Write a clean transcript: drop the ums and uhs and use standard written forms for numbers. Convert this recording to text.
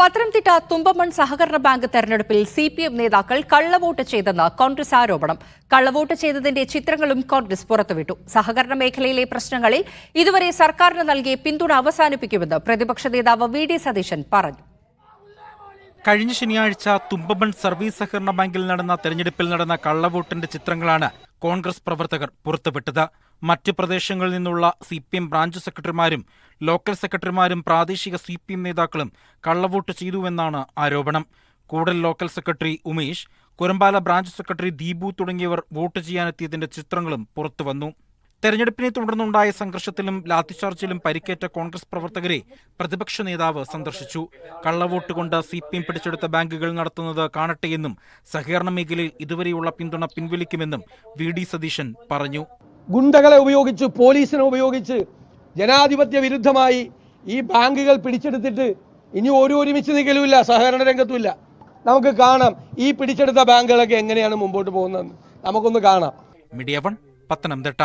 പത്തനംതിട്ട തുമ്പമൺ സഹകരണ ബാങ്ക് തെരഞ്ഞെടുപ്പിൽ CPM നേതാക്കൾ കള്ളവോട്ട് ചെയ്തെന്ന് കോൺഗ്രസ് ആരോപണം. കള്ളവോട്ട് ചെയ്തതിന്റെ ചിത്രങ്ങളും കോൺഗ്രസ് പുറത്തുവിട്ടു. സഹകരണ മേഖലയിലെ പ്രശ്നങ്ങളിൽ ഇതുവരെ സർക്കാരിന് നൽകിയ പിന്തുണ അവസാനിപ്പിക്കുമെന്ന് പ്രതിപക്ഷ നേതാവ് VD സതീശൻ പറഞ്ഞു. കഴിഞ്ഞ ശനിയാഴ്ച തുമ്പമൺ സർവീസ് സഹകരണ ബാങ്കിൽ നടന്ന തെരഞ്ഞെടുപ്പിൽ നടന്ന കള്ളവോട്ടിന്റെ ചിത്രങ്ങളാണ് കോൺഗ്രസ് പ്രവർത്തകർ പുറത്തുവിട്ടത്. മറ്റ് പ്രദേശങ്ങളിൽ നിന്നുള്ള CPM ബ്രാഞ്ച് സെക്രട്ടറിമാരും ലോക്കൽ സെക്രട്ടറിമാരും പ്രാദേശിക CPM നേതാക്കളും കള്ളവോട്ട് ചെയ്തുവെന്നാണ് ആരോപണം. Koodal local secretary Umesh, Kurambala branch secretary Deepu തുടങ്ങിയവർ വോട്ട് ചെയ്യാനെത്തിയതിന്റെ ചിത്രങ്ങളും പുറത്തുവന്നു. തെരഞ്ഞെടുപ്പിനെ തുടർന്നുണ്ടായ സംഘർഷത്തിലും ലാത്തിച്ചാർജിലും പരിക്കേറ്റ കോൺഗ്രസ് പ്രവർത്തകരെ പ്രതിപക്ഷ നേതാവ് സന്ദർശിച്ചു. കള്ളവോട്ട് കൊണ്ട് CPM പിടിച്ചെടുത്ത ബാങ്കുകൾ നടത്തുന്നത് കാണട്ടെയെന്നും സഹകരണ മേഖലയിൽ ഇതുവരെയുള്ള പിന്തുണ പിൻവലിക്കുമെന്നും VD സതീശൻ പറഞ്ഞു. ഗുണ്ടകളെ ഉപയോഗിച്ച്, പോലീസിനെ ഉപയോഗിച്ച് ജനാധിപത്യ വിരുദ്ധമായി ഈ ബാങ്കുകൾ പിടിച്ചെടുത്തിട്ട് ഇനി ഒരുമിച്ച് നിൽക്കലുമില്ല, സഹകരണ രംഗത്തുമില്ല. നമുക്ക് കാണാം ഈ പിടിച്ചെടുത്ത ബാങ്കുകളൊക്കെ എങ്ങനെയാണ് മുമ്പോട്ട് പോകുന്നതെന്ന് നമുക്കൊന്ന് കാണാം. മീഡിയ 1 പത്തനംതിട്ട.